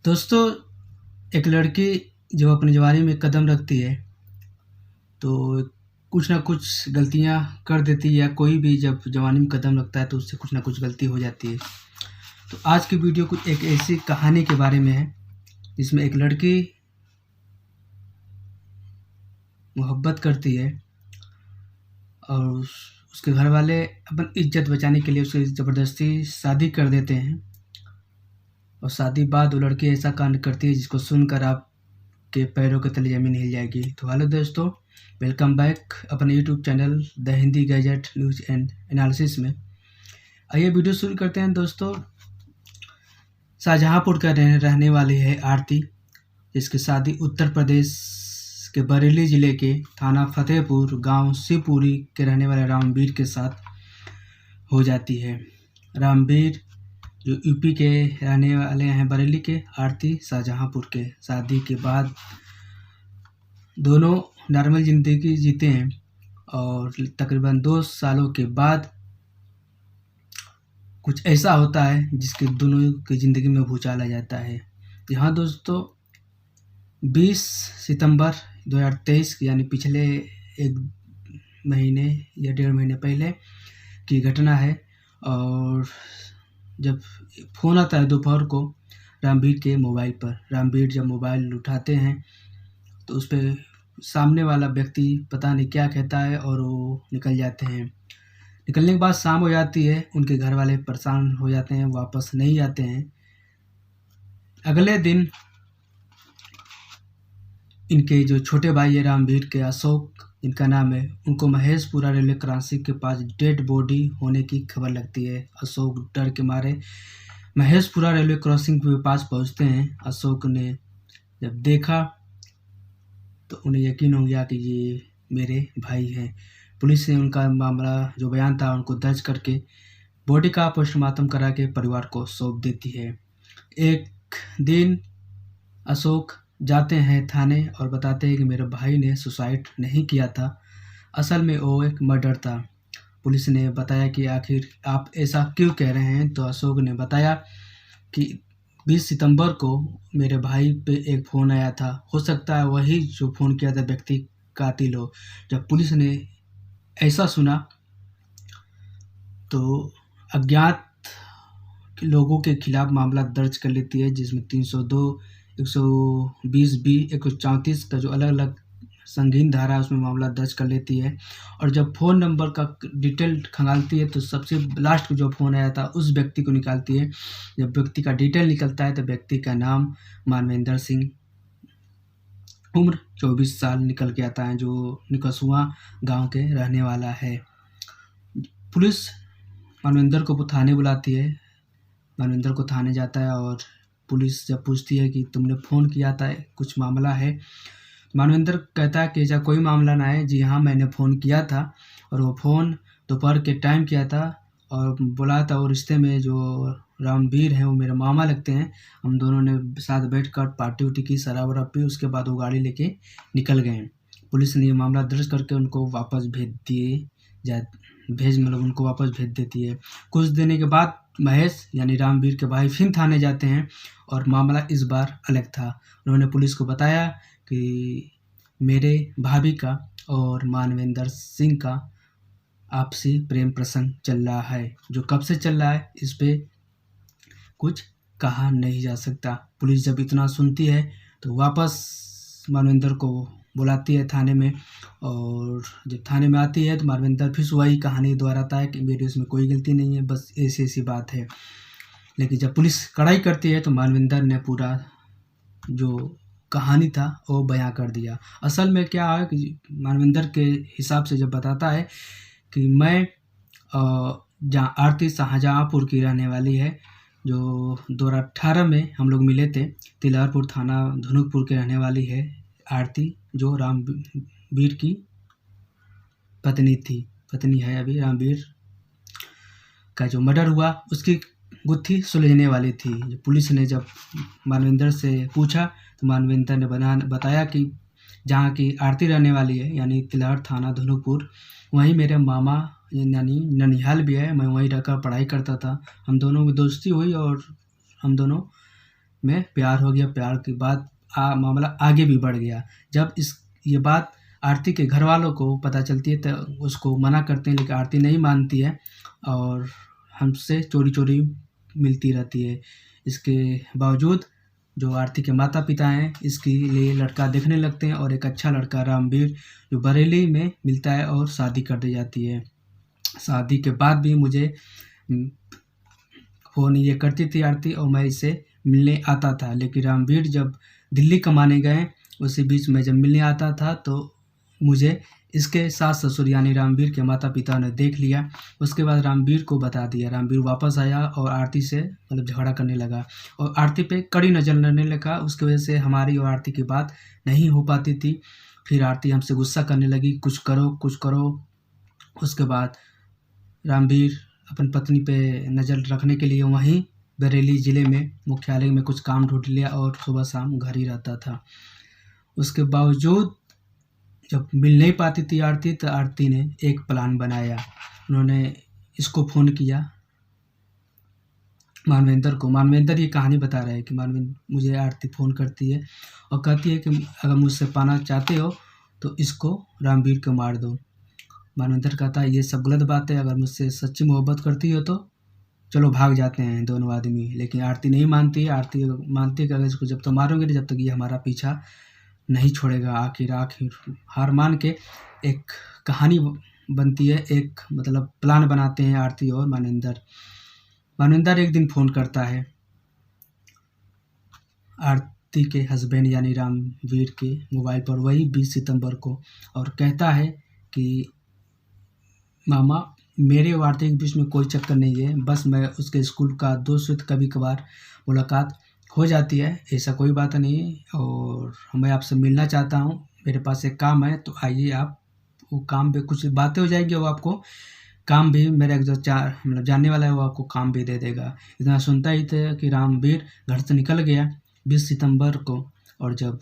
दोस्तों, एक लड़की जब अपनी जवानी में कदम रखती है तो कुछ ना कुछ गलतियाँ कर देती है, या कोई भी जब जवानी में कदम रखता है तो उससे कुछ ना कुछ गलती हो जाती है। तो आज की वीडियो कुछ एक ऐसी कहानी के बारे में है जिसमें एक लड़की मोहब्बत करती है और उसके घर वाले अपनी इज्जत बचाने के लिए उसे ज़बरदस्ती शादी कर देते हैं। और शादी बाद वो लड़की ऐसा कांड करती है जिसको सुनकर आपके पैरों के तले ज़मीन हिल जाएगी। तो हेलो दोस्तों, वेलकम बैक अपने YouTube channel the Hindi gadget news and analysis में। आइए वीडियो शुरू करते हैं। दोस्तों, शाहजहाँपुर का रहने वाली है आरती, जिसकी शादी उत्तर प्रदेश के बरेली ज़िले के थाना फतेहपुर गांव शिवपुरी के रहने वाले रामवीर के साथ हो जाती है। रामवीर जो यूपी के रहने वाले हैं, बरेली के, आरती शाहजहाँपुर के। शादी के बाद दोनों नॉर्मल ज़िंदगी जीते हैं और तकरीबन 2 सालों के बाद कुछ ऐसा होता है जिसके दोनों की ज़िंदगी में भूचाल आ जाता है। यहाँ दोस्तों 20 सितंबर 2023 यानी पिछले 1 महीने या 1.5 महीने पहले की घटना है। और जब फ़ोन आता है दोपहर को रामवीर के मोबाइल पर, रामवीर जब मोबाइल उठाते हैं तो उस पर सामने वाला व्यक्ति पता नहीं क्या कहता है और वो निकल जाते हैं। निकलने के बाद शाम हो जाती है, उनके घर वाले परेशान हो जाते हैं, वापस नहीं आते हैं। अगले दिन इनके जो छोटे भाई है रामवीर के, अशोक इनका नाम है, उनको महेशपुरा रेलवे क्रॉसिंग के पास डेड बॉडी होने की खबर लगती है। अशोक डर के मारे महेशपुरा रेलवे क्रॉसिंग के पास पहुंचते हैं। अशोक ने जब देखा तो उन्हें यकीन हो गया कि ये मेरे भाई हैं। पुलिस ने उनका मामला जो बयान था उनको दर्ज करके बॉडी का पोस्टमार्टम करा के परिवार को सौंप देती है। एक दिन अशोक जाते हैं थाने और बताते हैं कि मेरे भाई ने सुसाइड नहीं किया था, असल में वो एक मर्डर था। पुलिस ने बताया कि आखिर आप ऐसा क्यों कह रहे हैं, तो अशोक ने बताया कि 20 सितंबर को मेरे भाई पे एक फ़ोन आया था, हो सकता है वही जो फ़ोन किया था व्यक्ति कातिल हो। जब पुलिस ने ऐसा सुना तो अज्ञात लोगों के खिलाफ मामला दर्ज कर लेती है, जिसमें 302, 120 बी, 134 का जो अलग अलग संगीन धारा है उसमें मामला दर्ज कर लेती है। और जब फ़ोन नंबर का डिटेल खंगालती है तो सबसे लास्ट जो फ़ोन आया था उस व्यक्ति को निकालती है। जब व्यक्ति का डिटेल निकलता है तो व्यक्ति का नाम मानवेंद्र सिंह, उम्र 24 साल निकल के आता है, जो निकसुआ गांव के रहने वाला है। पुलिस मानवेंद्र को थाने बुलाती है। मानवेंद्र को थाने जाता है और पुलिस जब पूछती है कि तुमने फ़ोन किया था, कुछ मामला है, मानवेंद्र कहता है कि ऐसा कोई मामला ना है, जी हाँ मैंने फ़ोन किया था और वो फ़ोन दोपहर के टाइम किया था और बोला था, और रिश्ते में जो रामवीर हैं वो मेरे मामा लगते हैं, हम दोनों ने साथ बैठकर पार्टी उटी की, शराब वराब पी, उसके बाद वो गाड़ी लेके निकल गए। पुलिस ने ये मामला दर्ज करके उनको वापस भेज दिए जा मतलब उनको वापस भेज देती है। कुछ दिन के बाद महेश यानी रामवीर के भाई फिर थाने जाते हैं और मामला इस बार अलग था। उन्होंने पुलिस को बताया कि मेरे भाभी का और मानवेंद्र सिंह का आपसी प्रेम प्रसंग चल रहा है, जो कब से चल रहा है इस पे कुछ कहा नहीं जा सकता। पुलिस जब इतना सुनती है तो वापस मानवेंद्र को बुलाती है थाने में, और जब थाने में आती है तो मानवेंद्र फिर वही कहानी दोहराता है कि मेरी उसमें कोई गलती नहीं है, बस ऐसी ऐसी बात है। लेकिन जब पुलिस कड़ाई करती है तो मानवेंद्र ने पूरा जो कहानी था वो बयां कर दिया। असल में क्या है कि मानवेंद्र के हिसाब से जब बताता है कि मैं जहाँ आरती शाहजहाँपुर की रहने वाली है, जो 2018 में हम लोग मिले थे, तिलारपुर थाना धनुकपुर के रहने वाली है आरती, जो रामवीर की पत्नी है। अभी रामवीर का जो मर्डर हुआ उसकी गुत्थी सुलझने वाली थी। पुलिस ने जब मानवेंद्र से पूछा तो मानवेंद्र ने बताया कि जहाँ की आरती रहने वाली है यानी तिलार थाना धनुकपुर, वहीं मेरे मामा यानी ननिहाल भी है, मैं वहीं रहकर पढ़ाई करता था। हम दोनों में दोस्ती हुई और हम दोनों में प्यार हो गया। प्यार के बाद मामला आगे भी बढ़ गया। जब ये बात आरती के घर वालों को पता चलती है तो उसको मना करते हैं, लेकिन आरती नहीं मानती है और हमसे चोरी चोरी मिलती रहती है। इसके बावजूद जो आरती के माता पिता हैं इसके लिए लड़का देखने लगते हैं और एक अच्छा लड़का रामवीर जो बरेली में मिलता है और शादी कर दी जाती है। शादी के बाद भी मुझे फ़ोन ये करती थी आरती और मैं इससे मिलने आता था, लेकिन रामवीर जब दिल्ली कमाने गए उसी बीच में जब मिलने आता था तो मुझे इसके सास ससुर यानी रामवीर के माता पिता ने देख लिया। उसके बाद रामवीर को बता दिया। रामवीर वापस आया और आरती से मतलब झगड़ा करने लगा और आरती पे कड़ी नज़र रखने लगा। उसकी वजह से हमारी और आरती की बात नहीं हो पाती थी। फिर आरती हमसे गुस्सा करने लगी, कुछ करो कुछ करो। उसके बाद रामवीर अपनी पत्नी पे नज़र रखने के लिए वहीं बरेली ज़िले में मुख्यालय में कुछ काम ढूंढ लिया और सुबह शाम घर ही रहता था। उसके बावजूद जब मिल नहीं पाती थी आरती तो आरती ने एक प्लान बनाया। उन्होंने इसको फ़ोन किया मानवेंद्र को। मानवेंद्र ये कहानी बता रहा है कि मुझे आरती फ़ोन करती है और कहती है कि अगर मुझसे पाना चाहते हो तो इसको रामवीर को मार दो। मानवेंद्र कहता है ये सब गलत बात है, अगर मुझसे सच्ची मोहब्बत करती हो तो चलो भाग जाते हैं दोनों आदमी। लेकिन आरती नहीं मानती है। आरती मानती है कि अगर इसको जब तक मारोगे जब तक ये हमारा पीछा नहीं छोड़ेगा। आखिर हार मान के एक कहानी बनती है, एक मतलब प्लान बनाते हैं आरती और मानवेंद्र एक दिन फ़ोन करता है आरती के हस्बैंड यानी रामवीर के मोबाइल पर वही 20 सितंबर को और कहता है कि मामा मेरे और आरती के बीच में कोई चक्कर नहीं है, बस मैं उसके स्कूल का दोस्त हूँ, कभी कभार मुलाकात हो जाती है, ऐसा कोई बात नहीं है और मैं आपसे मिलना चाहता हूँ। मेरे पास एक काम है तो आइए आप। वो काम पे कुछ बातें हो जाएगी, वो आपको काम भी मेरा एक जो मतलब जानने वाला है वो आपको काम भी दे देगा। इतना सुनता ही था कि रामवीर घर से निकल गया 20 सितंबर को। और जब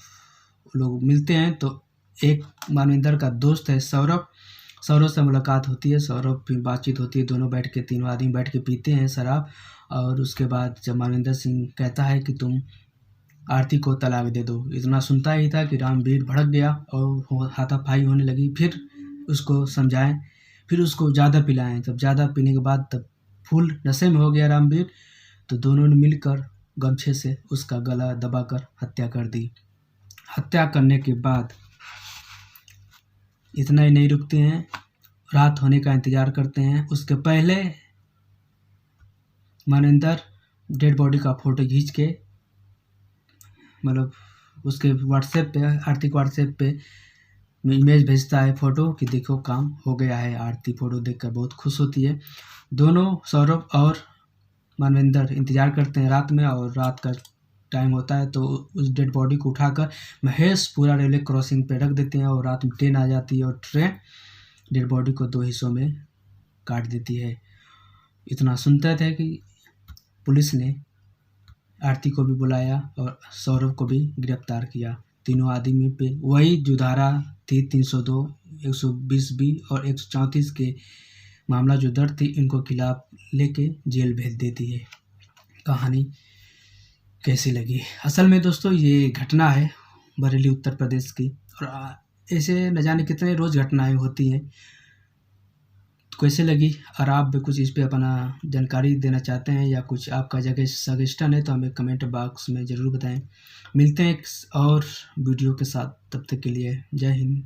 लोग मिलते हैं तो एक मानवेंद्र का दोस्त है सौरभ से मुलाकात होती है। सौरभ फिर बातचीत होती है, दोनों बैठ के तीनों आदमी बैठ के पीते हैं शराब। और उसके बाद जब मानवेंद्र सिंह कहता है कि तुम आरती को तलाक दे दो, इतना सुनता ही था कि रामवीर भड़क गया और हाथापाई होने लगी। फिर उसको समझाएं, फिर उसको ज़्यादा पिलाएं। जब ज़्यादा पीने के बाद तब फुल नशे में हो गया रामवीर, तो दोनों ने मिलकर गमछे से उसका गला दबाकर हत्या कर दी। हत्या करने के बाद इतना ही नहीं रुकते हैं, रात होने का इंतज़ार करते हैं। उसके पहले मानवेंद्र डेड बॉडी का फ़ोटो खींच के मतलब उसके व्हाट्सएप पे आरती को व्हाट्सएप पे इमेज भेजता है फ़ोटो कि देखो काम हो गया है। आरती फ़ोटो देखकर बहुत खुश होती है। दोनों सौरभ और मानवेंद्र इंतज़ार करते हैं रात में और रात का टाइम होता है तो उस डेड बॉडी को उठाकर महेशपुरा रेलवे क्रॉसिंग पे रख देते हैं और रात में ट्रेन आ जाती है और ट्रेन डेड बॉडी को 2 हिस्सों में काट देती है। इतना सुनते थे कि पुलिस ने आरती को भी बुलाया और सौरभ को भी गिरफ्तार किया। तीनों आदमी पे वही जो धारा थी 302, 120B और 134 के मामला जो दर्ज थी इनको खिलाफ लेके जेल भेज देती है। कहानी कैसी लगी? असल में दोस्तों ये घटना है बरेली उत्तर प्रदेश की और ऐसे न जाने कितने रोज़ घटनाएं होती हैं। कैसे लगी? और आप भी कुछ इस पे अपना जानकारी देना चाहते हैं या कुछ आपका जगह सजेशन है तो हमें कमेंट बॉक्स में ज़रूर बताएं। मिलते हैं एक और वीडियो के साथ, तब तक के लिए जय हिंद।